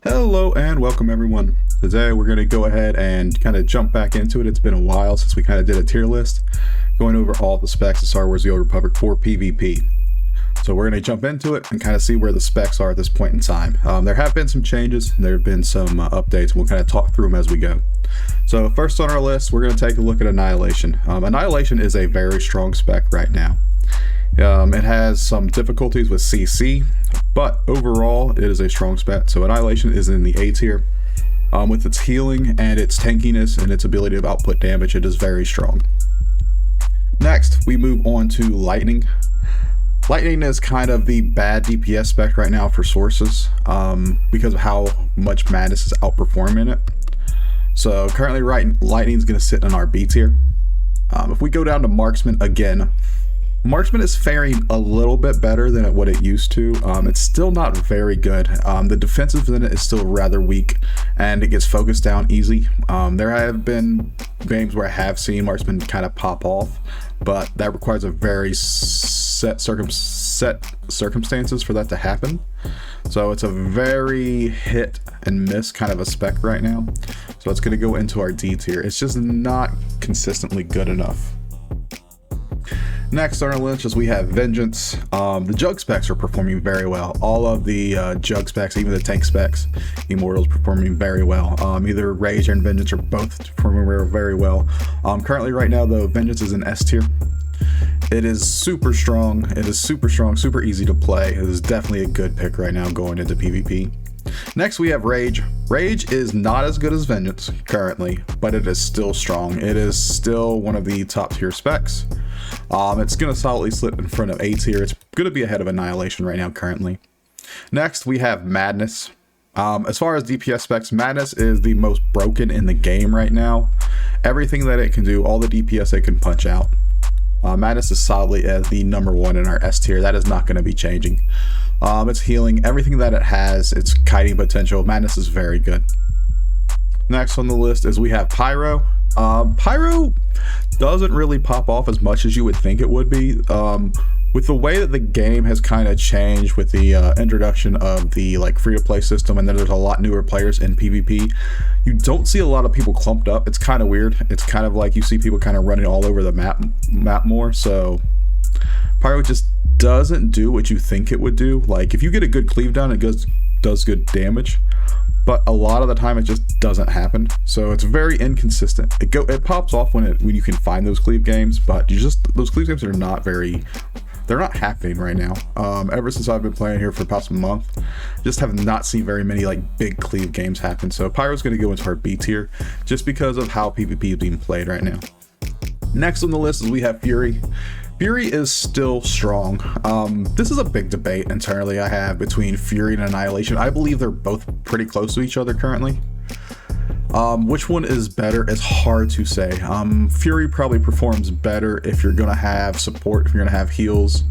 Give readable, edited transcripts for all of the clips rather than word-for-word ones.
Hello and welcome everyone. Today we're going to go ahead and kind of jump back into it. It's been a while since we kind of did a tier list, going over all the specs of Star Wars: The Old Republic for PvP. So we're going to jump into it and kind of see where the specs are at this point in time. There have been some changes, there have been some updates, and we'll kind of talk through them as we go. So first on our list, we're going to take a look at Annihilation. Annihilation is a very strong spec right now. It has some difficulties with CC, but overall it is a strong spec. So Annihilation is in the A tier. With its healing and its tankiness and its ability to output damage, it is very strong. Next, we move on to Lightning. Lightning is kind of the bad DPS spec right now for sources because of how much Madness is outperforming it. So currently Lightning is going to sit in our B tier. If we go down to Marksman again, Marksman is faring a little bit better than what it used to. It's still not very good. The defensive in it is still rather weak, and it gets focused down easy. There have been games where I have seen Marksman kind of pop off, but that requires a very set circumstances for that to happen. So it's a very hit and miss kind of a spec right now. So it's going to go into our D tier. It's just not consistently good enough. Next on our list is we have Vengeance. The jug specs are performing very well. All of the jug specs, even the tank specs, Immortals performing very well. Either Rage and Vengeance are both performing very well. Currently right now though, Vengeance is in S tier. It is super strong. It is super strong, super easy to play. It is definitely a good pick right now going into PvP. Next we have Rage. Rage is not as good as Vengeance currently, but it is still strong. It is still one of the top tier specs. It's going to solidly slip in front of A tier. It's going to be ahead of Annihilation right now currently. Next we have Madness. As far as DPS specs, Madness is the most broken in the game right now. Everything that it can do, all the DPS it can punch out. Madness is solidly as the #1 in our S tier. That is not going to be changing. It's healing, everything that it has, its kiting potential. Madness is very good. Next on the list is we have Pyro. Pyro doesn't really pop off as much as you would think it would be. With the way that the game has kind of changed with the introduction of the free-to-play system, and then there's a lot newer players in PvP, you don't see a lot of people clumped up. It's kind of weird. It's kind of like you see people kind of running all over the map more. So Pyro just doesn't do what you think it would do. Like if you get a good cleave down, it does good damage, but a lot of the time it just doesn't happen. So it's very inconsistent. It pops off when you can find those cleave games, but those cleave games are they're not happening right now. Ever since I've been playing here for about a month, just have not seen very many big cleave games happen. So Pyro's going to go into our B tier just because of how PvP is being played right now. Next on the list is we have Fury. Fury is still strong. This is a big debate internally I have between Fury and Annihilation. I believe they're both pretty close to each other currently. Which one is better is hard to say. Fury probably performs better if you're going to have support, if you're going to have heals.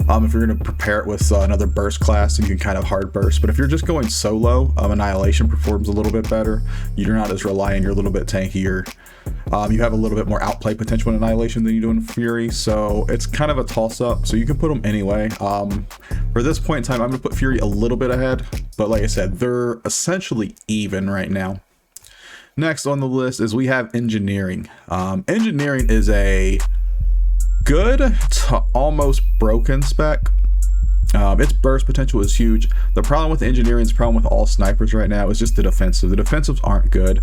If you're going to prepare it with another burst class, and you can kind of hard burst. But if you're just going solo, Annihilation performs a little bit better. You're not as reliant, you're a little bit tankier. You have a little bit more outplay potential in Annihilation than you do in Fury, so it's kind of a toss-up. So you can put them anyway. For this point in time, I'm going to put Fury a little bit ahead, but like I said, they're essentially even right now. Next on the list is we have Engineering. Engineering is a good to almost broken spec. Its burst potential is huge. The problem with Engineering's problem with all snipers right now is just the defensive. The defensives aren't good.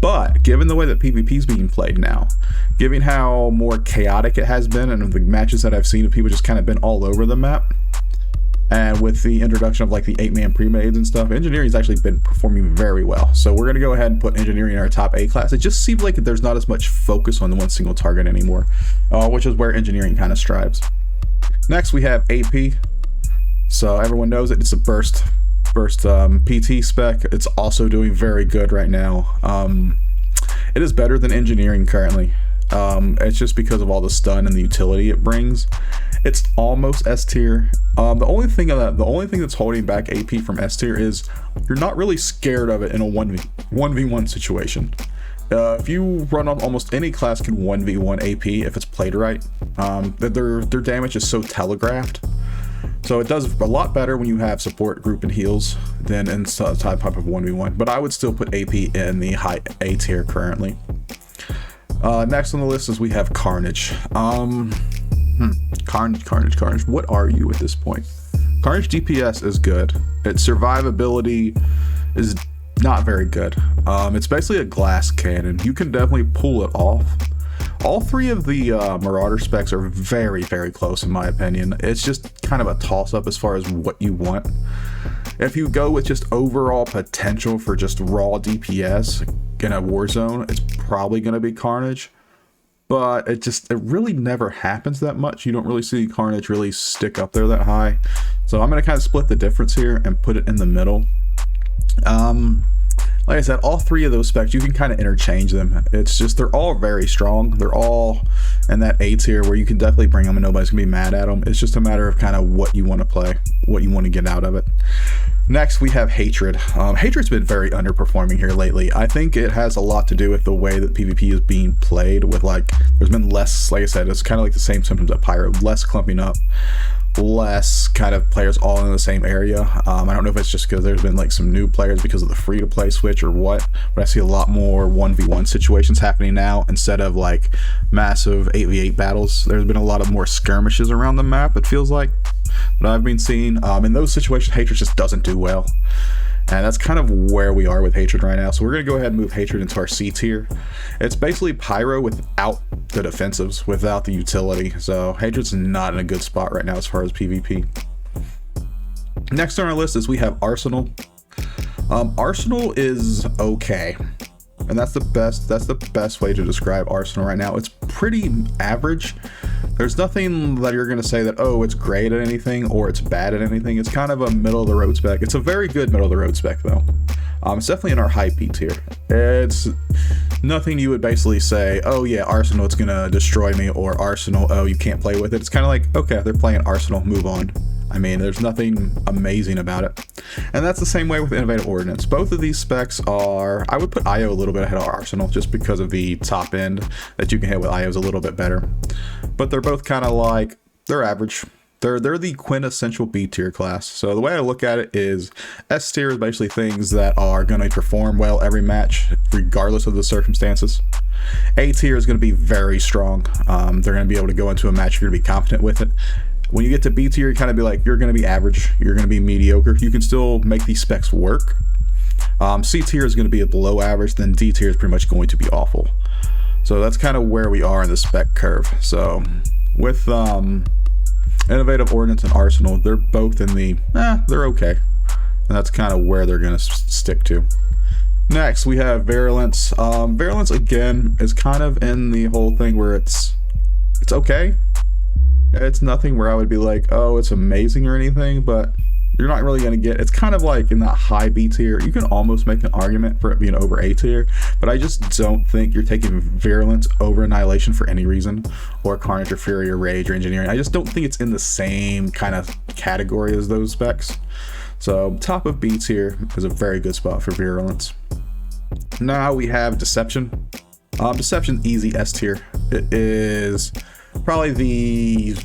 But given the way that PvP is being played now, given how more chaotic it has been, and the matches that I've seen of people just kind of been all over the map, and with the introduction of the 8-man pre-mades and stuff, Engineering's actually been performing very well. So we're going to go ahead and put Engineering in our top A class. It just seems like there's not as much focus on the one single target anymore, which is where Engineering kind of strives. Next we have AP. So everyone knows it. It's a burst PT spec. It's also doing very good right now. It is better than Engineering currently. It's just because of all the stun and the utility it brings. It's almost S tier. The only thing that's holding back AP from S tier is you're not really scared of it in a 1v1 situation. If you run on almost any class can 1v1 AP if it's played right. Their damage is so telegraphed So it does a lot better when you have support, group, and heals than in type of 1v1. But I would still put AP in the high A tier currently. Next on the list is we have Carnage. Carnage. What are you at this point? Carnage DPS is good. Its survivability is not very good. It's basically a glass cannon. You can definitely pull it off. All three of the Marauder specs are very, very close in my opinion. It's just kind of a toss-up as far as what you want. If you go with just overall potential for just raw DPS in a war zone, it's probably going to be Carnage. But it really never happens that much. You don't really see Carnage really stick up there that high. So I'm going to kind of split the difference here and put it in the middle. Like I said, all three of those specs, you can kind of interchange them. It's just, they're all very strong. They're all in that A tier where you can definitely bring them and nobody's gonna be mad at them. It's just a matter of kind of what you want to play, what you want to get out of it. Next, we have Hatred. Hatred's been very underperforming here lately. I think it has a lot to do with the way that PvP is being played with, like, there's been less, like I said, it's kind of like the same symptoms of Pyro, less clumping up, less kind of players all in the same area. I don't know if it's just because there's been like some new players because of the free-to-play switch or what, but I see a lot more 1v1 situations happening now instead of like massive 8v8 battles. There's been a lot of more skirmishes around the map, it feels like, that I've been seeing. In those situations, Hatred just doesn't do well. And that's kind of where we are with Hatred right now. So we're going to go ahead and move Hatred into our C tier. It's basically Pyro without the defensives, without the utility. So Hatred's not in a good spot right now as far as PvP. Next on our list is we have Arsenal. Arsenal is okay. And that's the best way to describe Arsenal right now. It's pretty average. There's nothing that you're going to say that, oh, it's great at anything or it's bad at anything. It's kind of a middle of the road spec. It's a very good middle of the road spec though. It's definitely in our high P tier. It's nothing you would basically say, oh yeah, Arsenal, it's going to destroy me, or Arsenal, oh, you can't play with it. It's kind of like, okay, they're playing Arsenal, move on. I mean, there's nothing amazing about it. And that's the same way with Innovative Ordnance. Both of these specs are, I would put IO a little bit ahead of Arsenal just because of the top end that you can hit with IO is a little bit better. But they're both kind of like, they're average. They're the quintessential B tier class. So the way I look at it is S tier is basically things that are going to perform well every match, regardless of the circumstances. A tier is going to be very strong. They're going to be able to go into a match, you're going to be confident with it. When you get to B tier, you kind of be like, you're going to be average, you're going to be mediocre. You can still make these specs work. C tier is going to be below average, then D tier is pretty much going to be awful. So that's kind of where we are in the spec curve. So with Innovative Ordnance and Arsenal, they're both in the, they're okay. And that's kind of where they're going to stick to. Next, we have Virulence. Virulence, again, is kind of in the whole thing where it's okay. It's nothing where I would be like, oh, it's amazing or anything, but you're not really going to get, it's kind of like in that high B tier. You can almost make an argument for it being over A tier, but I just don't think you're taking Virulence over Annihilation for any reason, or Carnage or Fury or Rage or Engineering. I just don't think it's in the same kind of category as those specs. So top of B tier is a very good spot for Virulence. Now we have Deception. Deception easy S tier. It is probably the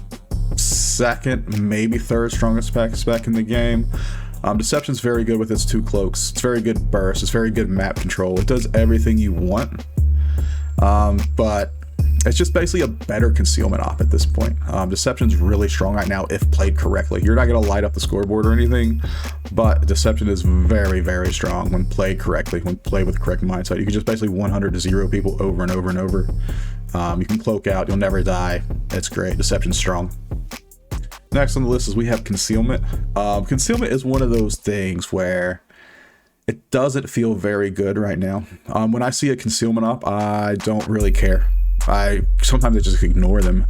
second, maybe third strongest spec in the game. Deception's very good with its two cloaks. It's very good burst. It's very good map control. It does everything you want. But it's just basically a better concealment op at this point. Deception's really strong right now if played correctly. You're not going to light up the scoreboard or anything, but Deception is very, very strong when played correctly, when played with the correct mindset. You can just basically 100 to 0 people over and over and over. You can cloak out, you'll never die. It's great. Deception's strong. Next on the list is we have Concealment. Concealment is one of those things where it doesn't feel very good right now. When I see a Concealment op, I don't really care. Sometimes I just ignore them.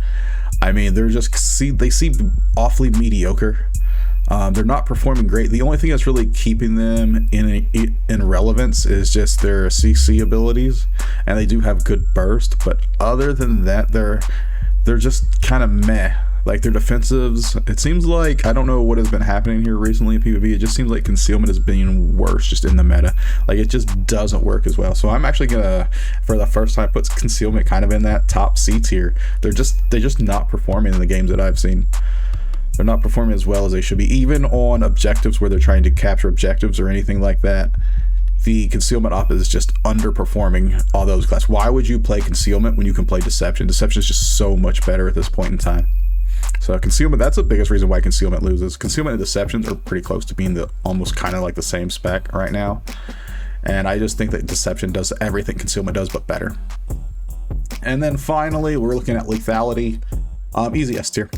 I mean, they seem awfully mediocre. They're not performing great. The only thing that's really keeping them in relevance is just their CC abilities, and they do have good burst, but other than that, they're just kind of meh. Like their defensives, it seems like, I don't know what has been happening here recently in PvP, it just seems like Concealment is being worse just in the meta. Like it just doesn't work as well. So I'm actually gonna, for the first time, put Concealment kind of in that top C tier. They're just not performing in the games that I've seen. They're not performing as well as they should be. Even on objectives where they're trying to capture objectives or anything like that, the concealment op is just underperforming all those classes. Why would you play concealment when you can play deception? Deception is just so much better at this point in time. So concealment, that's the biggest reason why concealment loses. Concealment and deception are pretty close to being the almost kind of like the same spec right now. And I just think that deception does everything concealment does, but better. And then finally, we're looking at lethality. Easy S tier.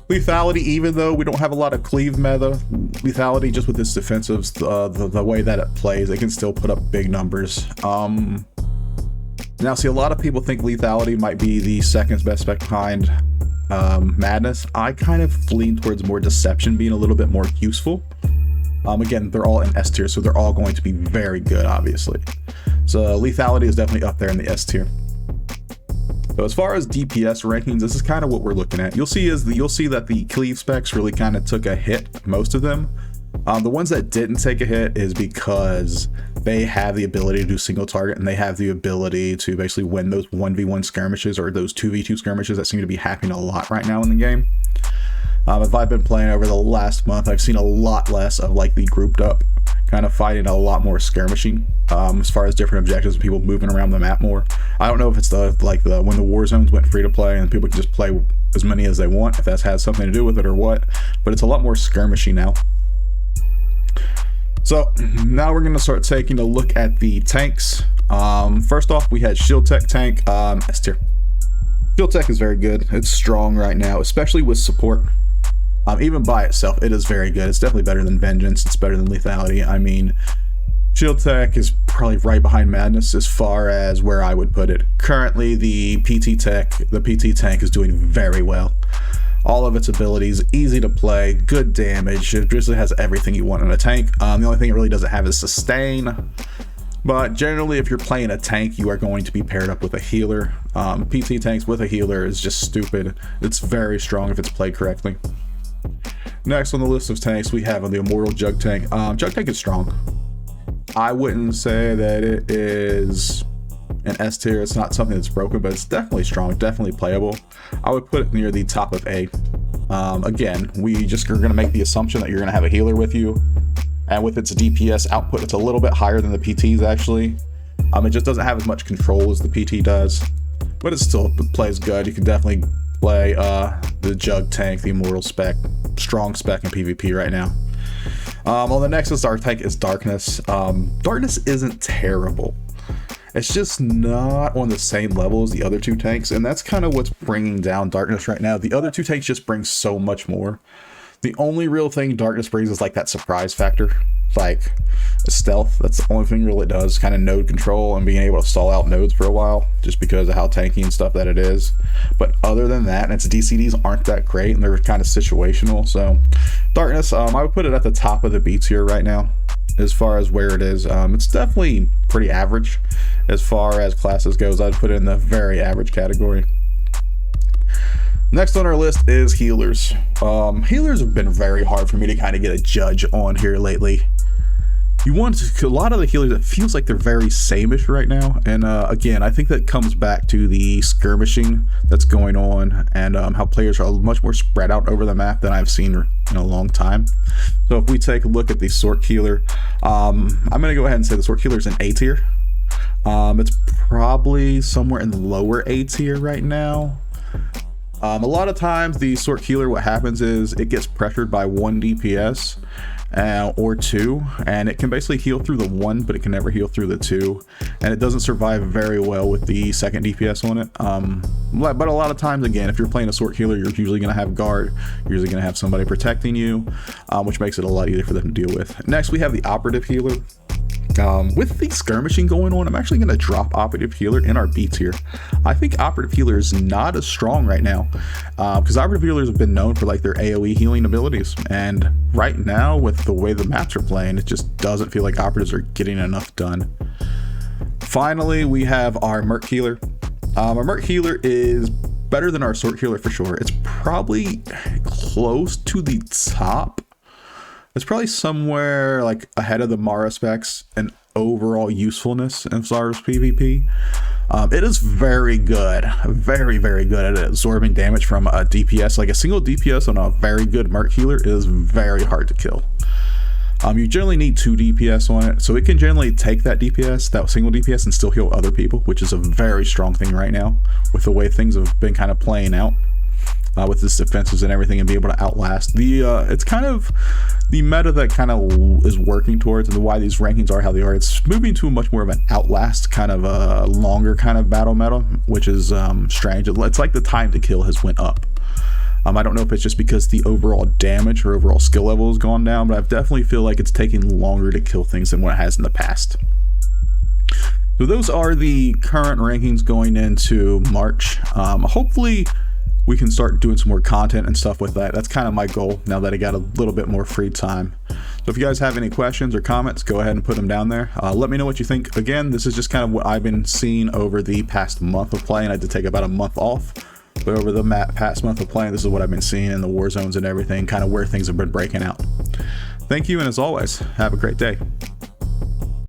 Lethality, even though we don't have a lot of cleave meta, lethality just with its defensives, the way that it plays, it can still put up big numbers. Now, see, a lot of people think lethality might be the second best spec behind madness. I kind of lean towards more deception being a little bit more useful. Again, they're all in S tier, so they're all going to be very good, obviously. So lethality is definitely up there in the S tier. So as far as DPS rankings, this is kind of what we're looking at. You'll see that the cleave specs really kind of took a hit, most of them. The ones that didn't take a hit is because they have the ability to do single target, and they have the ability to basically win those 1v1 skirmishes or those 2v2 skirmishes that seem to be happening a lot right now in the game. If I've been playing over the last month, I've seen a lot less of like the grouped up kind of fighting, a lot more skirmishing as far as different objectives, people moving around the map more. I don't know if it's when the war zones went free to play and people can just play as many as they want, if that has something to do with it or what, but it's a lot more skirmishing now. So now we're going to start taking a look at the tanks. First off, we had Shield Tech tank, S tier. Shield Tech is very good. It's strong right now, especially with support. Even by itself, it is very good. It's definitely better than Vengeance. It's better than Lethality. I mean, Shield Tech is probably right behind Madness as far as where I would put it. Currently, the PT tank is doing very well. All of its abilities, easy to play, good damage. It basically has everything you want in a tank. The only thing it really doesn't have is sustain. But generally, if you're playing a tank, you are going to be paired up with a healer. PT tanks with a healer is just stupid. It's very strong if it's played correctly. Next on the list of tanks, we have the Immortal Jug Tank. Jug Tank is strong. I wouldn't say that it is an S tier. It's not something that's broken, but it's definitely strong, definitely playable. I would put it near the top of A. Again, we just are going to make the assumption that you're going to have a healer with you. And with its DPS output, it's a little bit higher than the PT's actually. It just doesn't have as much control as the PT does, but it still plays good. You can definitely play the Jug Tank, the Immortal spec, strong spec in PvP right now. On the next is our tank is Darkness. Darkness isn't terrible. It's just not on the same level as the other two tanks, and that's kind of what's bringing down Darkness right now. The other two tanks just bring so much more. The only real thing Darkness brings is like that surprise factor, like stealth. That's the only thing really it does, kind of node control and being able to stall out nodes for a while, just because of how tanky and stuff that it is. But other than that, and its DCDs aren't that great, and they're kind of situational. So Darkness, I would put it at the top of the B tier right now as far as where it is. It's definitely pretty average as far as classes goes. I'd put it in the very average category. Next on our list is healers. Healers have been very hard for me to kind of get a judge on here lately. A lot of the healers, it feels like they're very same-ish right now. And again, I think that comes back to the skirmishing that's going on and how players are much more spread out over the map than I've seen in a long time. So if we take a look at the Sorc Healer, I'm going to go ahead and say the Sorc Healer is an A tier. It's probably somewhere in the lower A tier right now. A lot of times the Sorc Healer, what happens is it gets pressured by 1 DPS or 2, and it can basically heal through the 1, but it can never heal through the 2, and it doesn't survive very well with the 2nd DPS on it. But a lot of times, again, if you're playing a Sorc Healer, you're usually going to have guard, you're usually going to have somebody protecting you, which makes it a lot easier for them to deal with. Next, we have the Operative Healer. With the skirmishing going on, I'm actually going to drop Operative Healer in our B tier. I think Operative Healer is not as strong right now because Operative Healers have been known for like their AoE healing abilities, and right now with the way the maps are playing, it just doesn't feel like Operatives are getting enough done. Finally, we have our Merc Healer. Our Merc Healer is better than our Sorc Healer for sure. It's probably close to the top. It's probably somewhere like ahead of the Mara specs, and overall usefulness in SWTOR's PvP. It is very good, very good at absorbing damage from a DPS. Like a single DPS on a very good Merc healer is very hard to kill. You generally need 2 DPS on it, so it can generally take that DPS, that single DPS, and still heal other people, which is a very strong thing right now with the way things have been kind of playing out with this defenses and everything, and be able to outlast. It's kind of the meta that kind of is working towards, and why these rankings are how they are. It's moving to much more of an outlast kind of a longer kind of battle meta, which is strange. It's like the time to kill has went up. I don't know if it's just because the overall damage or overall skill level has gone down, but I definitely feel like it's taking longer to kill things than what it has in the past. So those are the current rankings going into March. Hopefully we can start doing some more content and stuff with that. That's kind of my goal now that I got a little bit more free time. So if you guys have any questions or comments, go ahead and put them down there. Let me know what you think. Again, this is just kind of what I've been seeing over the past month of playing. I did take about a month off. But over the past month of playing, this is what I've been seeing in the war zones and everything, kind of where things have been breaking out. Thank you, and as always, have a great day.